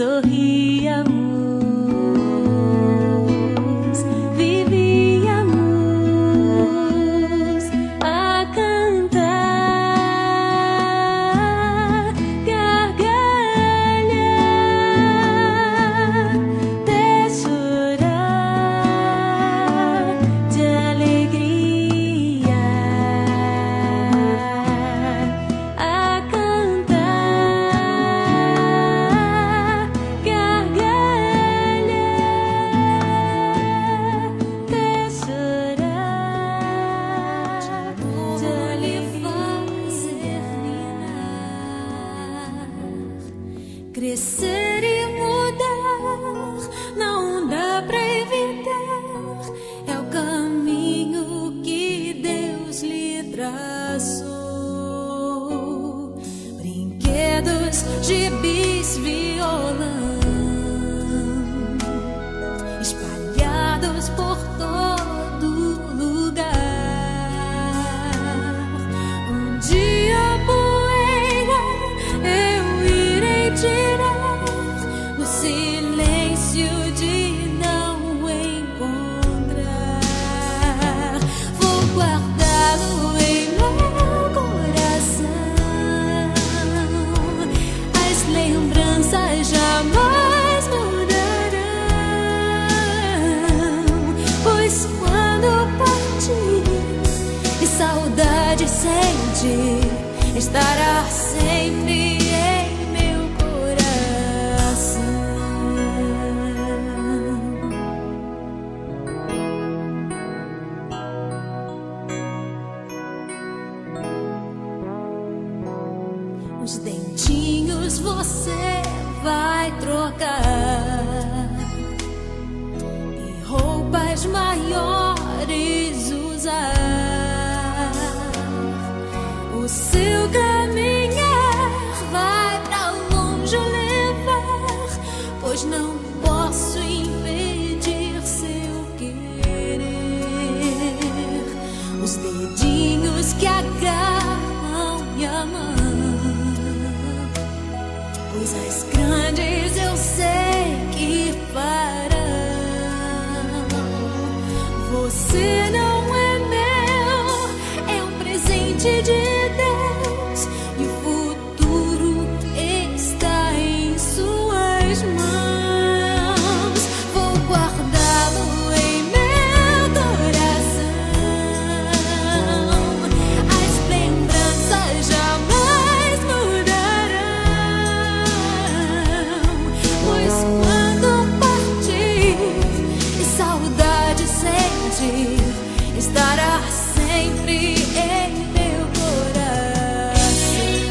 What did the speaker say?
sorríamos, vivíamos a cantar, gargalhar, até chorar de alegria, a cantar, gargalhar, até chorar de alegria. Crescer e mudar não dá pra evitar, é o caminho que Deus lhe traçou. Brinquedos, gibis, violão espalhados por todo lugar. Um dia a poeira eu irei tirar no silêncio de não encontrar. Vou guardá-lo em meu coração. As lembranças jamais mudarão, pois quando partir e saudade sentir, estará sempre em meu coração. Os dentinhos você vai trocar,